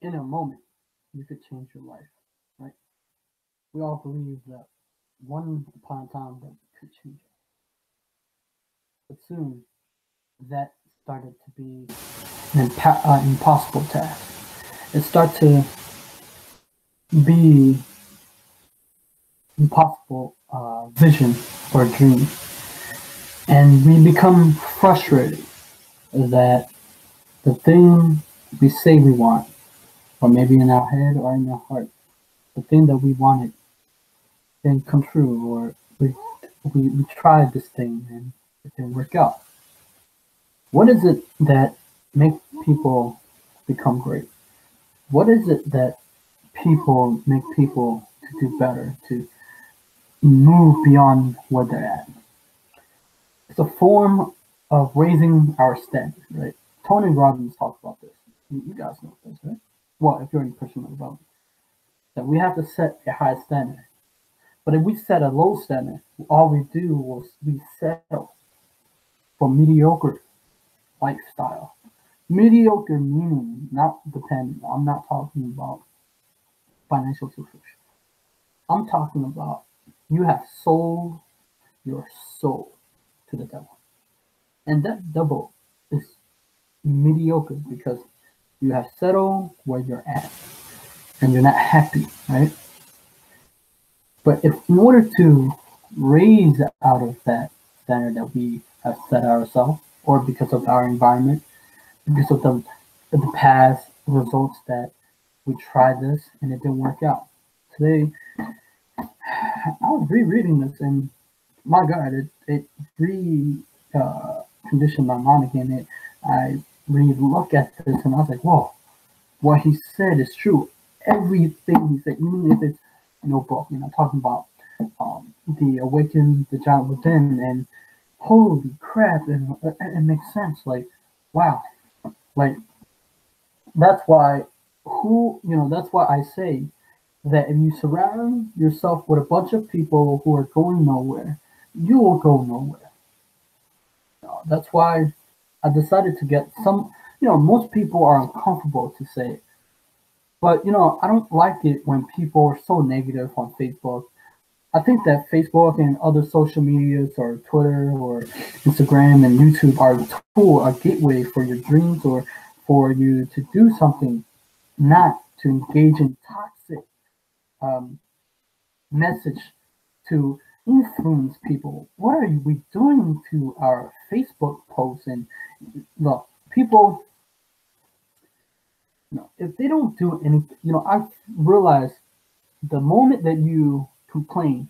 in a moment, you could change your life, right? We all believe that one upon a time that we could change it. But soon, that started to be an impossible task. It started to be impossible vision or dream. And we become frustrated that the thing we say we want, or maybe in our head or in our heart, the thing that we wanted didn't come true, or we tried this thing and it didn't work out. What is it that makes people become great? What is it that people make people to do better, to move beyond where they're at? It's a form of raising our standard, right? Tony Robbins talks about this. You guys know this, right? Well, if you're in personal development, that we have to set a high standard. But if we set a low standard, all we do is we settle for mediocre lifestyle. Mediocre meaning not dependent. I'm not talking about financial situation. I'm talking about you have sold your soul to the devil. And that devil is mediocre because you have settled where you're at and you're not happy, right? But if in order to raise out of that standard that we have set ourselves, or because of our environment, because of the past results that we tried this and it didn't work out. Today, I was rereading this and my God, it conditioned my mind again. I re-look at this and I was like, whoa, what he said is true. Everything he said, even if it's book, talking about the Awaken, the giant within, and holy crap, and it makes sense. Like, wow, like that's why that's why I say that if you surround yourself with a bunch of people who are going nowhere, you will go nowhere. That's why I decided to get some. Most people are uncomfortable to say it. But I don't like it when people are so negative on Facebook. I think that Facebook and other social medias or Twitter or Instagram and YouTube are a tool, a gateway for your dreams or for you to do something, not to engage in toxic message to influence people. What are we doing to our Facebook posts? And look, people, if they don't do anything, I realize the moment that you complain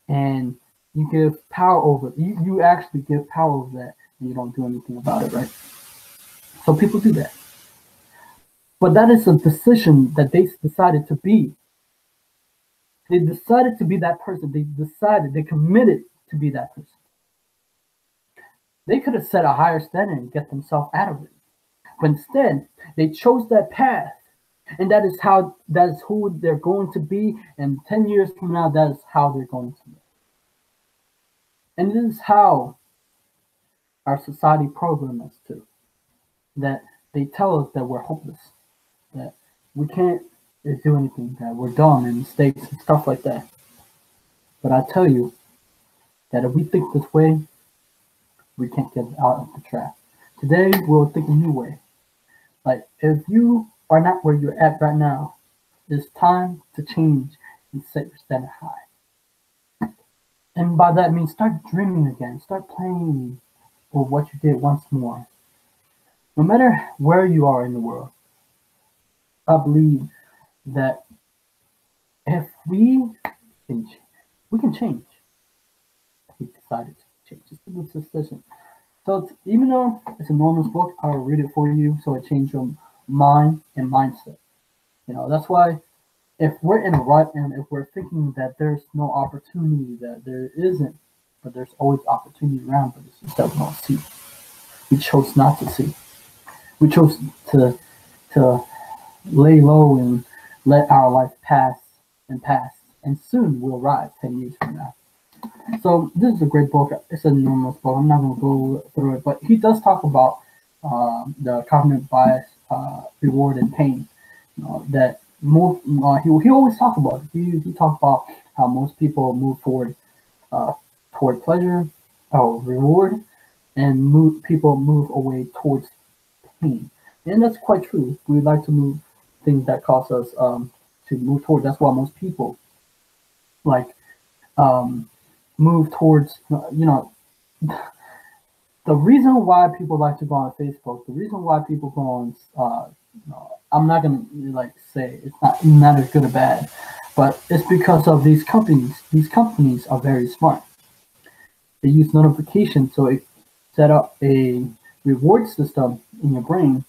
and you give power over, you actually give power over that and you don't do anything about it, right? So people do that. But that is a decision that they decided to be. They decided to be that person. They committed to be that person. They could have set a higher standard and get themselves out of it. But instead, they chose that path. And that is who they're going to be. And 10 years from now, that is how they're going to be. And this is how our society programs us to. That they tell us that we're hopeless. That we can't do anything, that we're dumb and mistakes and stuff like that. But I tell you that if we think this way, we can't get out of the trap. Today, we'll think a new way. Like, if you are not where you're at right now, it's time to change and set your standard high. And by that I mean start dreaming again. Start playing for what you did once more. No matter where you are in the world, I believe that if we can change. We decided to change. It's a good decision. So even though it's a enormous book, I'll read it for you so it changes your mind and mindset. That's why if we're in a rut and if we're thinking that there's no opportunity, that there isn't, but there's always opportunity around, but it's just that we don't see. We chose not to see. We chose to lay low and let our life pass, and soon we'll rise 10 years from now. So this is a great book. It's an enormous book. I'm not going to go through it, but he does talk about the cognitive bias, reward, and pain. that move. He always talked about it. He talked about how most people move forward toward pleasure or reward, and people move away towards pain. And that's quite true. We like to move things that cause us to move toward. That's why most people like move towards, the reason why people like to go on Facebook, the reason why people go on, I'm not gonna like say it's not as good or bad, but it's because of these companies. These companies are very smart. They use notifications, so it set up a reward system in your brain,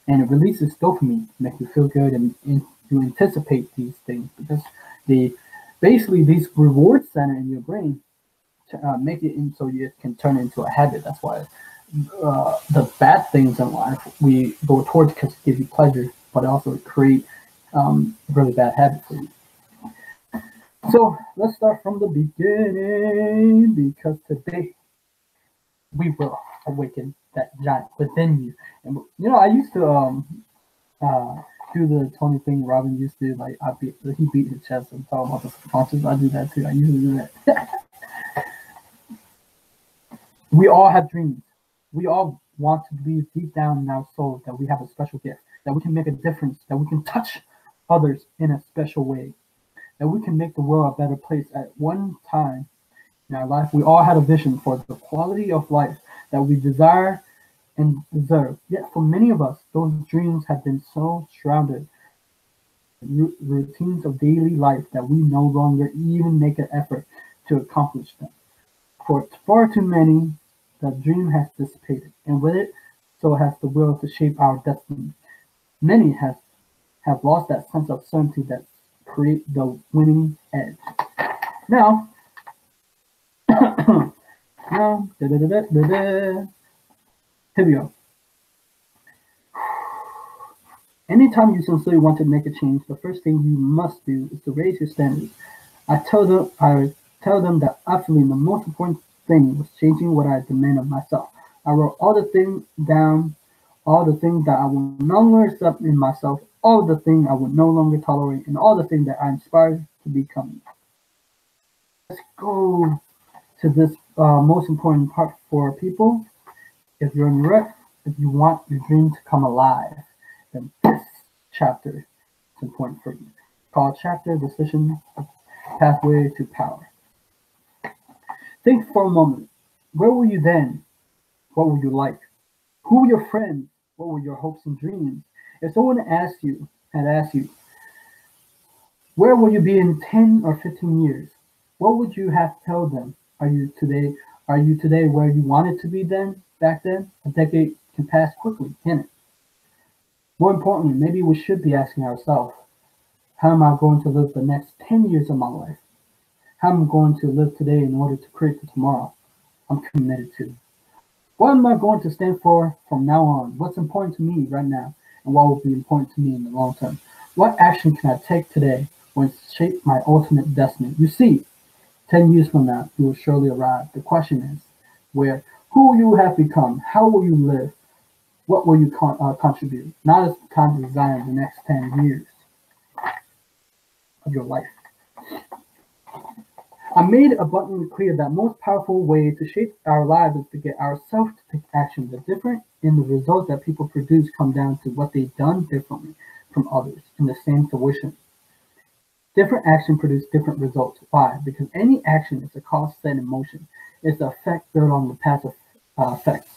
and it releases dopamine to make you feel good, and you anticipate these things because the basically these reward center in your brain make it in so you can turn it into a habit. That's why the bad things in life we go towards because it gives you pleasure, but also create really bad habits for you. So let's start from the beginning, because today we will awaken that giant within you. And I used to do the Tony thing Robbins used to do, like he beat his chest and talk about the subconscious. I do that too. I usually do that. We all have dreams. We all want to believe deep down in our souls that we have a special gift, that we can make a difference, that we can touch others in a special way, that we can make the world a better place at one time in our life. We all had a vision for the quality of life that we desire and deserve. Yet for many of us, those dreams have been so shrouded in routines of daily life that we no longer even make an effort to accomplish them. For far too many, the dream has dissipated, and with it, so has the will to shape our destiny. Many have lost that sense of certainty that create the winning edge. Now, here we go. Anytime you sincerely want to make a change, the first thing you must do is to raise your standards. I tell them that absolutely the most important thing was changing what I demand of myself. I wrote all the things down, all the things that I will no longer accept in myself, all the things I would no longer tolerate, and all the things that I aspire to become. Let's go to this most important part for people. If you're in rut, if you want your dream to come alive, then this chapter is important for you. It's called Chapter Decision Pathway to Power. Think for a moment. Where were you then? What were you like? Who were your friends? What were your hopes and dreams? If someone had asked you, where will you be in 10 or 15 years? What would you have told them? Are you today where you wanted to be back then? A decade can pass quickly, can it? More importantly, maybe we should be asking ourselves, how am I going to live the next 10 years of my life? How am I going to live today in order to create the tomorrow I'm committed to? What am I going to stand for from now on? What's important to me right now? And what will be important to me in the long term? What action can I take today when shape my ultimate destiny? You see, 10 years from now, you will surely arrive. The question is, who will you have become? How will you live? What will you contribute? Not as time to design the next 10 years of your life. I made abundantly clear that most powerful way to shape our lives is to get ourselves to take action. The difference in the results that people produce come down to what they've done differently from others in the same situation. Different action produce different results. Why? Because any action is a cause set in motion. It's the effect built on the passive effects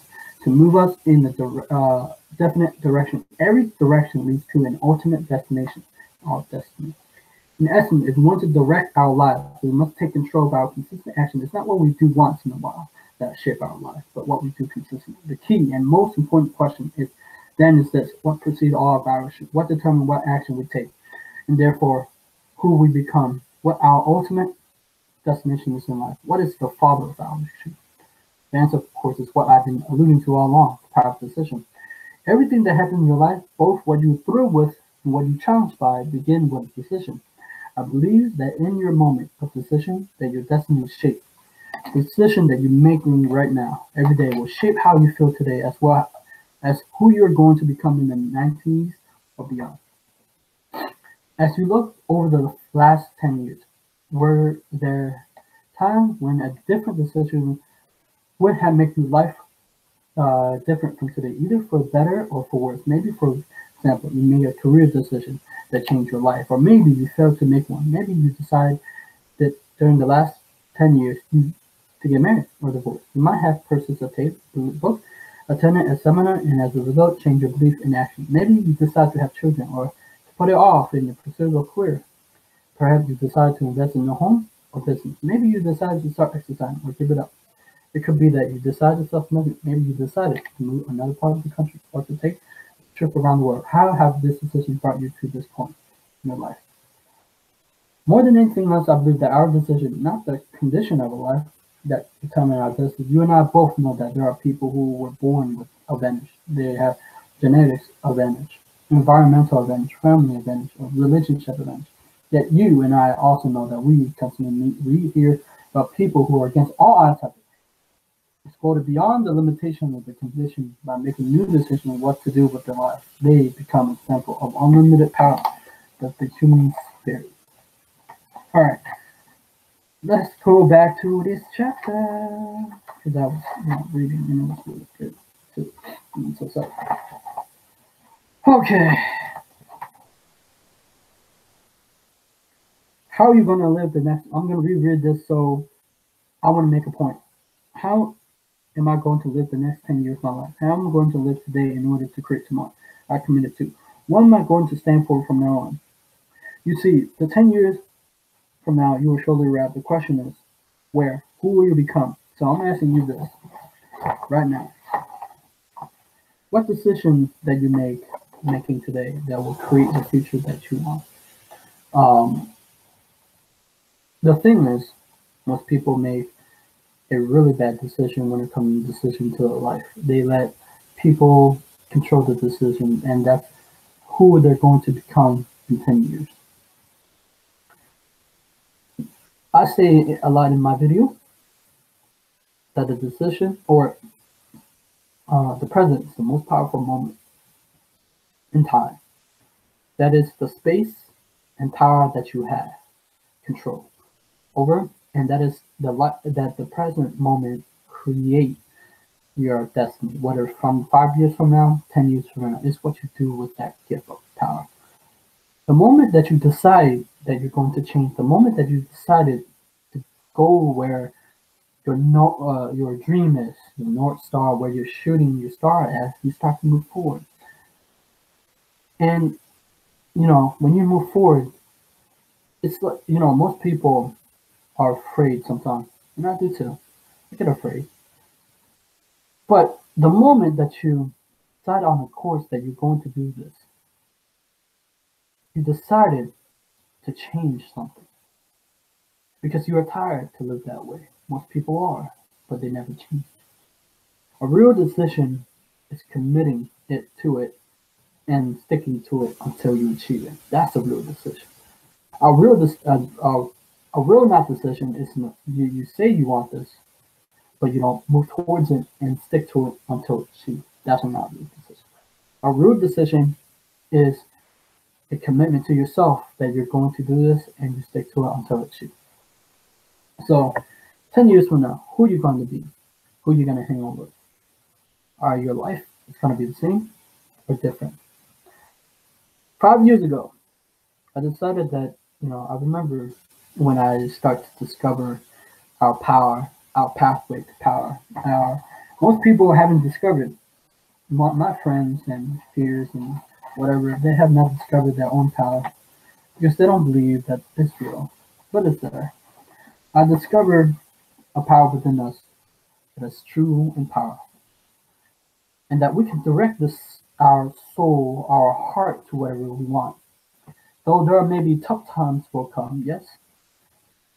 to move us in the definite direction. Every direction leads to an ultimate destination, our destiny. In essence, if we want to direct our lives, we must take control of our consistent action. It's not what we do once in a while that shape our life, but what we do consistently. The key and most important question is this: what precedes all of our actions? What determines what action we take, and therefore who we become? What our ultimate destination is in life? What is the father of our mission? The answer, of course, is what I've been alluding to all along: the power of decision. Everything that happens in your life, both what you're thrilled with and what you're challenged by, begin with a decision. I believe that in your moment of decision, that your destiny is shaped. The decision that you're making right now, every day, will shape how you feel today, as well as who you're going to become in the 90s or beyond. As you look over the last 10 years, were there times when a different decision would have made your life different from today, either for better or for worse? Maybe, for example, you made a career decision that changed your life, or maybe you failed to make one. Maybe you decided that during the last 10 years to get married or divorced. You might have purchased a book, attended a seminar, and as a result, change your belief in action. Maybe you decide to have children or to put it off in the pursuit of a career. Perhaps you decide to invest in your home or business. Maybe you decide to start exercising or give it up. It could be that you decide to self-motivate. Maybe you decided to move another part of the country or to take a trip around the world. How have this decision brought you to this point in your life? More than anything else, I believe that our decision, not the condition of a life that determine our destiny. You and I both know that there are people who were born with advantage. They have genetics advantage, environmental advantage, family advantage, or relationship advantage. Yet you and I also know that we constantly read here about people who are against all odds have exploded beyond the limitation of the condition by making new decisions on what to do with their life. They become an example of unlimited power that the human spirit. All right, let's go back to this chapter because I was reading and it was really good too. I'm so sorry. Okay, how are you going to live the next? I'm going to reread this, so I want to make a point. How am I going to live the next 10 years of my life? How am I going to live today in order to create tomorrow? I committed to. What am I going to stand for from now on? You see, the 10 years from now, you will surely arrive. The question is, where? Who will you become? So I'm asking you this right now. What decision that you making today that will create the future that you want? The thing is, most people make a really bad decision when it comes to decision to life. They let people control the decision, and that's who they're going to become in 10 years. I say a lot in my video that the decision or the present is the most powerful moment in time. That is the space and power that you have control over, and that is that the present moment create your destiny. Whether from 5 years from now, 10 years from now, is what you do with that gift of power. The moment that you decide that you're going to change, the moment that you decided to go where your dream is, your North Star, where you're shooting your star at, you start to move forward. And when you move forward, it's like most people are afraid sometimes, and I do too. I get afraid. But the moment that you decide on a course that you're going to do this, you decided to change something because you are tired to live that way. Most people are, but they never change. A real decision is committing to it and sticking to it until you achieve it. That's a real decision. A real not decision is you say you want this, but you don't move towards it and stick to it until it's achieved. That's not a real decision. A real decision is a commitment to yourself that you're going to do this and you stick to it until it's achieved. So 10 years from now, who are you going to be? Who are you going to hang on with? Are your life is going to be the same or different? 5 years ago, I decided that, I remember when I started to discover our power, our pathway to power. Most people haven't discovered it. My friends and peers and whatever, they have not discovered their own power because they don't believe that it's real, but it's there. I discovered a power within us that is true and powerful, and that we can direct our soul, our heart to whatever we want. Though there are maybe tough times will come, yes,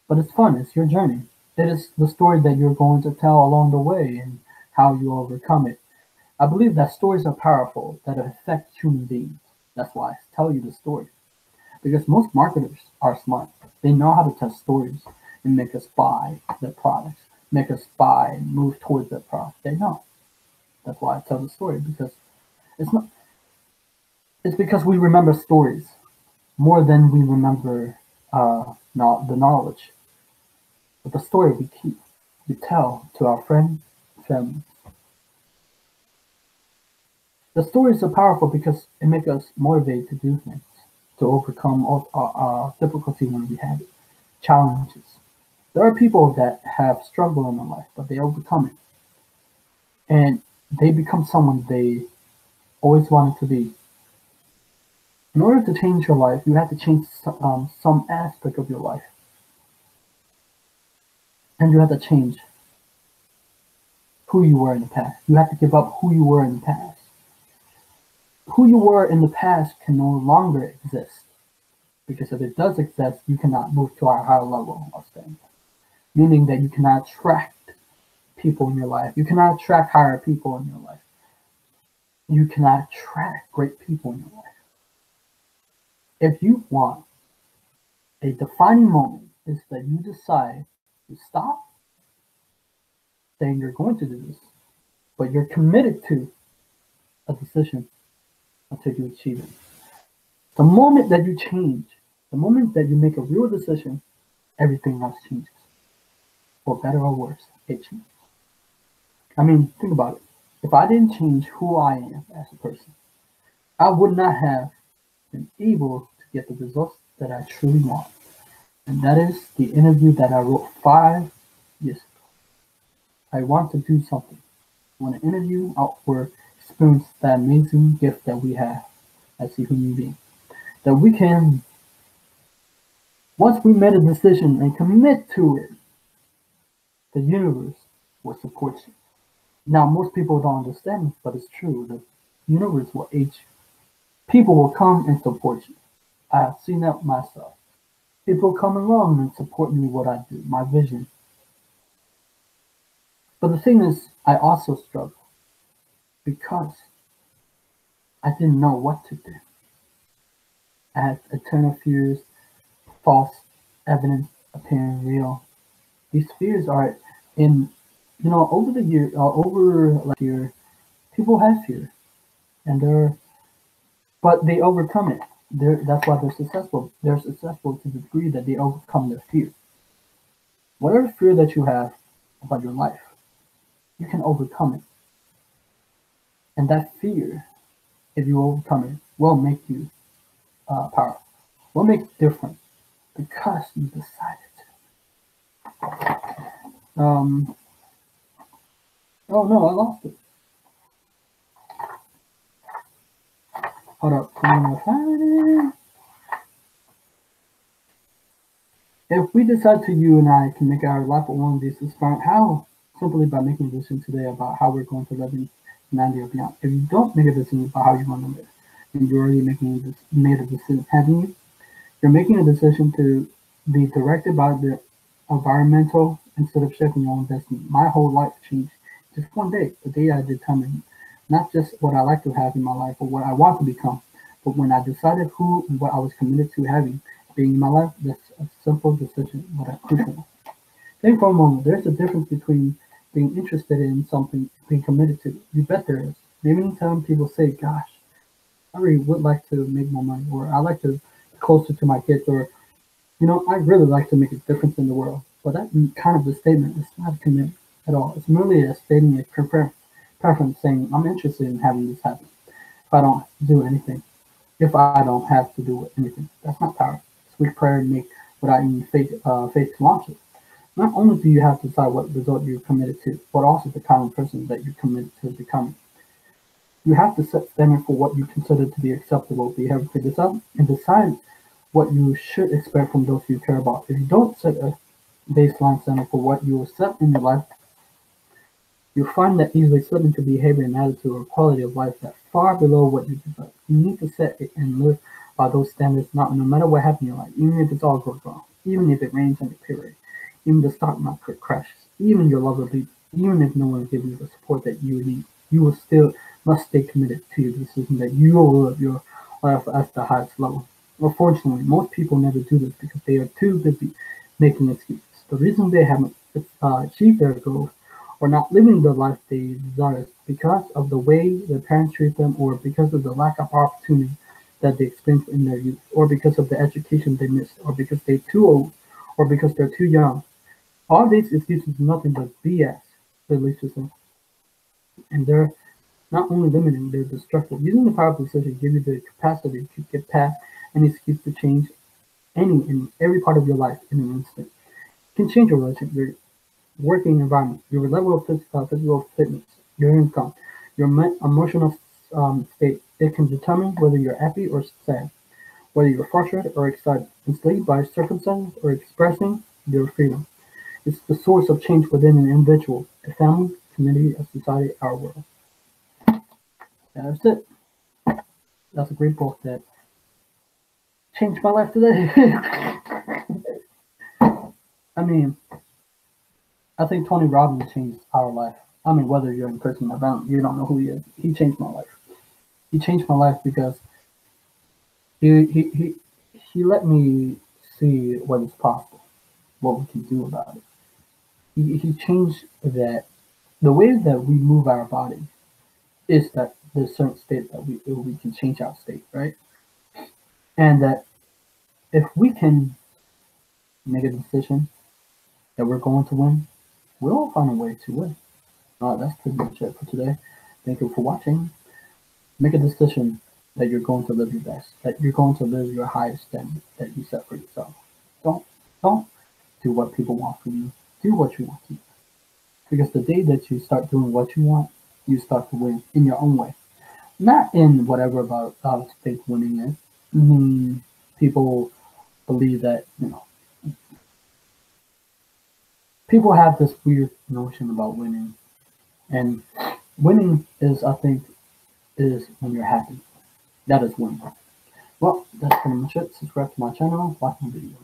but it's fun. It's your journey. It is the story that you're going to tell along the way and how you overcome it. I believe that stories are powerful, that affect human beings. That's why I tell you the story. Because most marketers are smart. They know how to tell stories and make us buy their products, make us buy and move towards their product. They know. That's why I tell the story, because it's not. It's because we remember stories. more than we remember not the knowledge. But the story we tell to our friends, family. The stories are powerful because it makes us motivated to do things, to overcome all difficulty when we have it, challenges. There are people that have struggled in their life, but they overcome it, and they become someone they always wanted to be. In order to change your life, you have to change some aspect of your life, and you have to change who you were in the past. You have to give up who you were in the past. Who you were in the past can no longer exist, because if it does exist, you cannot move to a higher level of things. Meaning that you cannot attract people in your life. You cannot attract higher people in your life. You cannot attract great people in your life. If you want a defining moment, is that you decide to stop saying you're going to do this, but you're committed to a decision until you achieve it. The moment that you change, the moment that you make a real decision, everything else changes. For better or worse, it changes. I mean, think about it. If I didn't change who I am as a person, I would not have been able to get the results that I truly want. And that is the interview that I wrote 5 years ago. I want to do something. I want to interview out for experience that amazing gift that we have as a human being. That we can, once we made a decision and commit to it, the universe will support you. Now, most people don't understand, but it's true. The universe will aid you. People will come and support you. I have seen that myself. People come along and support me what I do, my vision. But the thing is, I also struggle because I didn't know what to do. I had eternal fears, false evidence appearing real. These fears are in, over the year, over last year, people have fear, and but they overcome it. That's why they're successful. They're successful to the degree that they overcome their fear. Whatever fear that you have about your life, you can overcome it. And that fear, if you overcome it, will make you powerful. Will make it different because you decided to. Oh no, I lost it. Hold up. I'm gonna find it. If we decide to, you and I can make our life one of these inspiring, how? Simply by making a decision today about how we're going to live in 90 or beyond. If you don't make a decision about how you want to live, and you're already made a decision, haven't you? You're making a decision to be directed by the environmental instead of shaping your own destiny. My whole life changed just one day, the day I determined not just what I like to have in my life or what I want to become, but when I decided who and what I was committed to having being in my life. That's a simple decision, but a crucial one. Think for a moment. There's a difference between being interested in something, being committed to. You bet there is. Many times people say, "Gosh, I really would like to make more money," or "I like to be closer to my kids," or "I really like to make a difference in the world." But that kind of a statement is not a commitment at all. It's merely a stating a preference, saying, "I'm interested in having this happen." If I don't do anything, if I don't have to do anything, that's not power. Sweet prayer and make without any faith to launch it. Not only do you have to decide what result you're committed to, but also the kind of person that you're committed to becoming. You have to set standard for what you consider to be acceptable behavior for yourself and decide what you should expect from those you care about. If you don't set a baseline standard for what you accept in your life, you'll find that easily slip into behavior and attitude or quality of life that far below what you deserve. You need to set it and live by those standards, no matter what happens in your life, even if it all goes wrong, even if it rains on your period, even the stock market crashes, even your lover leaves, even if no one gives you the support that you need, you will still must stay committed to your decision that you will live your life at the highest level. Unfortunately, most people never do this because they are too busy making excuses. The reason they haven't achieved their goals or not living the life they desire is because of the way their parents treat them or because of the lack of opportunity that they experienced in their youth, or because of the education they missed, or because they're too old, or because they're too young. All these excuses are nothing but BS, belief systems, and they're not only limiting, they're destructive. Using the power of decision gives you the capacity to get past any excuse to change any and every part of your life in an instant. It can change your relationship, your working environment, your level of physical fitness, your income, your emotional state. It can determine whether you're happy or sad, whether you're frustrated or excited, enslaved by circumstances or expressing your freedom. It's the source of change within an individual, a family, community, a society, our world. And that's it. That's a great book that changed my life today. I mean, I think Tony Robbins changed our life. I mean, whether you're in person or not, you don't know who he is. He changed my life. He changed my life because he he he, he let me see what is possible, what we can do about it. He changed that the way that we move our body is that there's certain state that we can change our state, right? And that if we can make a decision that we're going to win, we'll find a way to win. That's pretty much it for today. Thank you for watching. Make a decision that you're going to live your best, that you're going to live your highest standard that you set for yourself. Don't don't do what people want from you. Do what you want to do. Because the day that you start doing what you want, you start to win in your own way. Not in whatever about fake winning is. People believe that, people have this weird notion about winning. And winning is, I think, is when you're happy. That is winning. Well, that's pretty much it. Subscribe to my channel, watch my video.